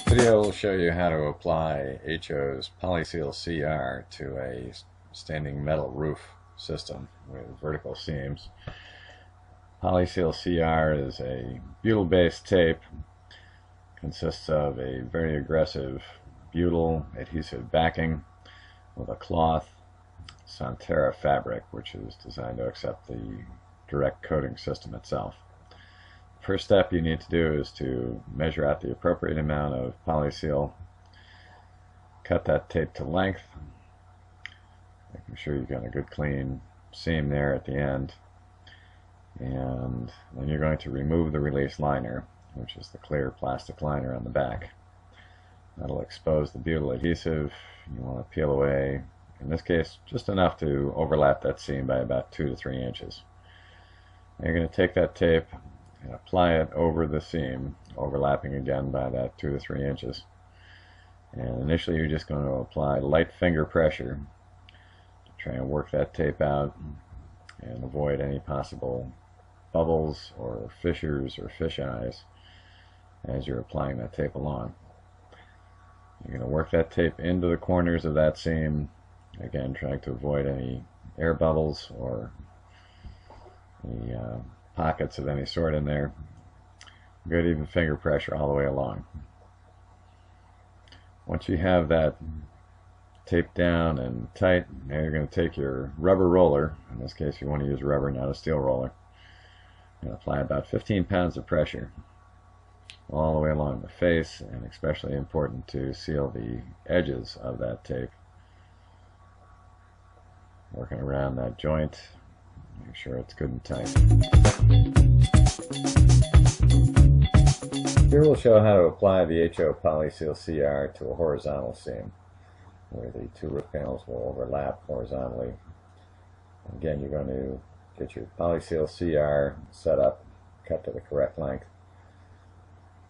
Video will show you how to apply HO's Polyseal CR to a standing metal roof system with vertical seams. Polyseal CR is a butyl-based tape. Consists of a very aggressive butyl adhesive backing with a cloth Santera fabric, which is designed to accept the direct coating system itself. First step you need to do is to measure out the appropriate amount of Polyseal, cut that tape to length, making sure you've got a good clean seam there at the end, and then you're going to remove the release liner, which is the clear plastic liner on the back. That'll expose the butyl adhesive. You want to peel away, in this case, just enough to overlap that seam by about 2 to 3 inches. Now you're going to take that tape and apply it over the seam, overlapping again by about 2 to 3 inches. And initially you're just going to apply light finger pressure to try and work that tape out and avoid any possible bubbles or fissures or fish eyes as you're applying that tape along. You're going to work that tape into the corners of that seam, again trying to avoid any air bubbles or any pockets of any sort in there. Good even finger pressure all the way along. Once you have that taped down and tight, now you're going to take your rubber roller, in this case you want to use rubber, not a steel roller, and apply about 15 pounds of pressure all the way along the face, and especially important to seal the edges of that tape. Working around that joint, make sure it's good and tight. Here we'll show how to apply the HO Polyseal CR to a horizontal seam where the two roof panels will overlap horizontally. Again, you're going to get your Polyseal CR set up, cut to the correct length.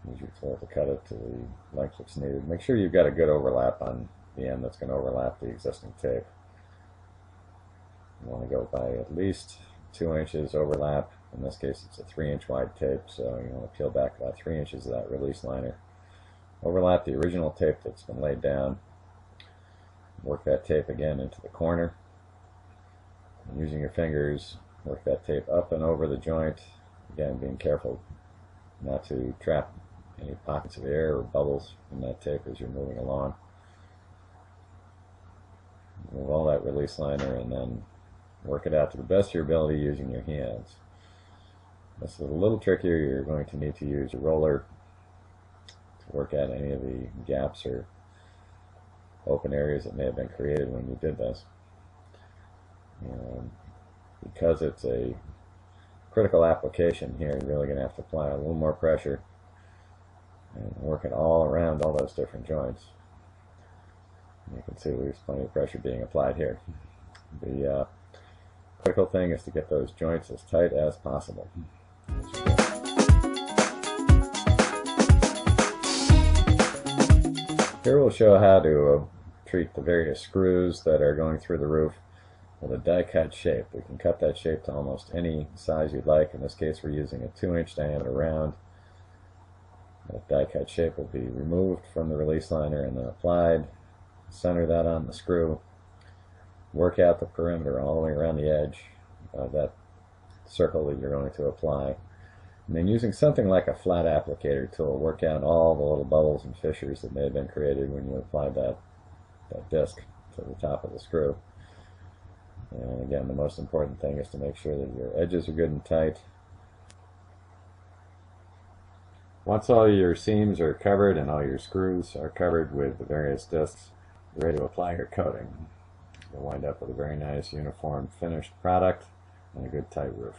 Use your tool to cut it to the length that's needed. Make sure you've got a good overlap on the end that's going to overlap the existing tape. You want to go by at least 2 inches overlap. In this case it's a 3-inch wide tape, so you want to peel back about 3 inches of that release liner. Overlap the original tape that's been laid down. Work that tape again into the corner. And using your fingers, work that tape up and over the joint. Again, being careful not to trap any pockets of air or bubbles in that tape as you're moving along. Remove all that release liner and then work it out to the best of your ability using your hands. This is a little trickier. You're going to need to use your roller to work out any of the gaps or open areas that may have been created when you did this. And because it's a critical application here, you're really going to have to apply a little more pressure and work it all around all those different joints. And you can see there's plenty of pressure being applied here. The critical thing is to get those joints as tight as possible. Here we'll show how to treat the various screws that are going through the roof with a die cut shape. We can cut that shape to almost any size you'd like. In this case we're using a 2-inch diameter round. That die cut shape will be removed from the release liner and then applied. Center that on the screw. Work out the perimeter all the way around the edge of that circle that you're going to apply. And then using something like a flat applicator tool, work out all the little bubbles and fissures that may have been created when you applied that disc to the top of the screw. And again, the most important thing is to make sure that your edges are good and tight. Once all your seams are covered and all your screws are covered with the various discs, you're ready to apply your coating. You'll wind up with a very nice uniform finished product and a good tight roof.